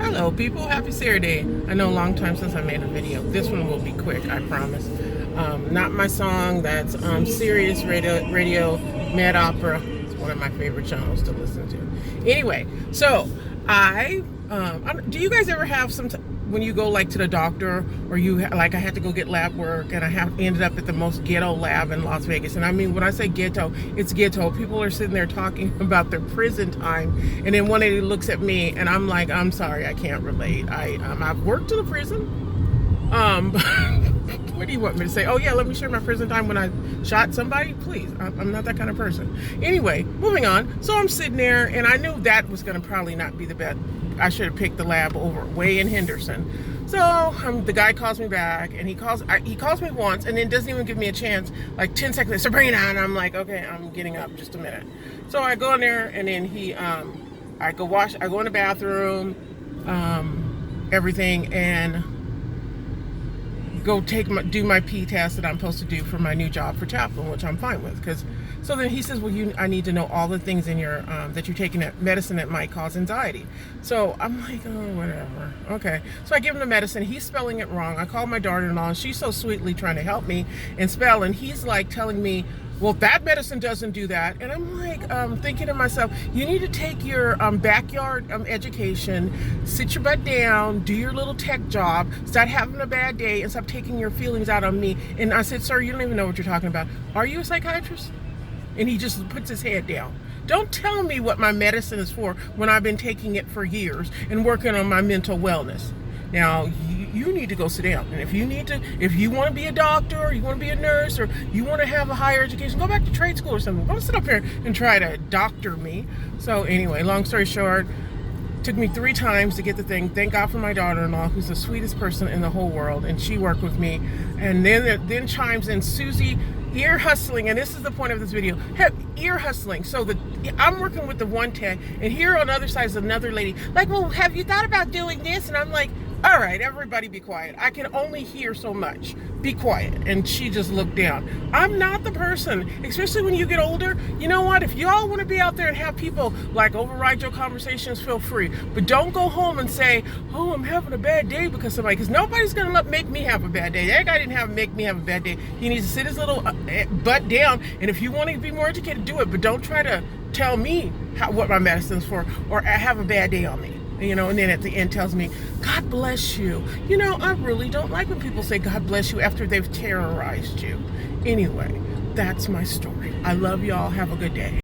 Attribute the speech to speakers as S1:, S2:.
S1: Hello people, happy Saturday. I know a long time since I made a video. This one will be quick, I promise. Not my song, that's Sirius Radio Mad Opera. It's one of my favorite channels to listen to. Anyway, so do you guys ever have when you go like to the doctor, or I had to go get lab work, and I ended up at the most ghetto lab in Las Vegas. And I mean, when I say ghetto, it's ghetto. People are sitting there talking about their prison time, and then one lady looks at me, and I'm like, I'm sorry, I can't relate. I've worked in a prison. What do you want me to say? Oh yeah, let me share my prison time when I shot somebody? Please, I'm not that kind of person. Anyway, moving on. So I'm sitting there, and I knew that was going to probably not be the best. I should have picked the lab over way in Henderson. So the guy calls me back, and he calls me once, and then doesn't even give me a chance. Like 10 seconds, Sabrina, and I'm like, okay, I'm getting up, just a minute. So I go in there, and then I go in the bathroom, everything, and go do my P test that I'm supposed to do for my new job for chaplain, which I'm fine with. So then he says, well, I need to know all the things in your that you're taking medicine that might cause anxiety. So I'm like, oh, whatever. Okay. So I give him the medicine. He's spelling it wrong. I call my daughter-in-law, and she's so sweetly trying to help me and spell, and he's like telling me, well, that medicine doesn't do that. And I'm like, thinking to myself, you need to take your backyard education, sit your butt down, do your little tech job, stop having a bad day, and stop taking your feelings out on me. And I said, sir, you don't even know what you're talking about. Are you a psychiatrist? And he just puts his head down. Don't tell me what my medicine is for when I've been taking it for years and working on my mental wellness. Now, you need to go sit down. And if you want to be a doctor, or you want to be a nurse, or you want to have a higher education, go back to trade school or something. Don't sit up here and try to doctor me. So anyway, long story short, took me 3 times to get the thing. Thank God for my daughter-in-law, who's the sweetest person in the whole world, and she worked with me. And then chimes in Susie, ear hustling, and this is the point of this video. Ear hustling. So I'm working with the one tech, and here on the other side is another lady. Like, well, have you thought about doing this? And I'm like, all right, everybody be quiet. I can only hear so much. Be quiet. And she just looked down. I'm not the person, especially when you get older. You know what? If y'all want to be out there and have people like override your conversations, feel free. But don't go home and say, oh, I'm having a bad day because nobody's going to make me have a bad day. That guy didn't make me have a bad day. He needs to sit his little butt down. And if you want to be more educated, do it. But don't try to tell me what my medicine's for, or have a bad day on me. And then at the end tells me, God bless you. I really don't like when people say God bless you after they've terrorized you. Anyway, that's my story. I love y'all. Have a good day.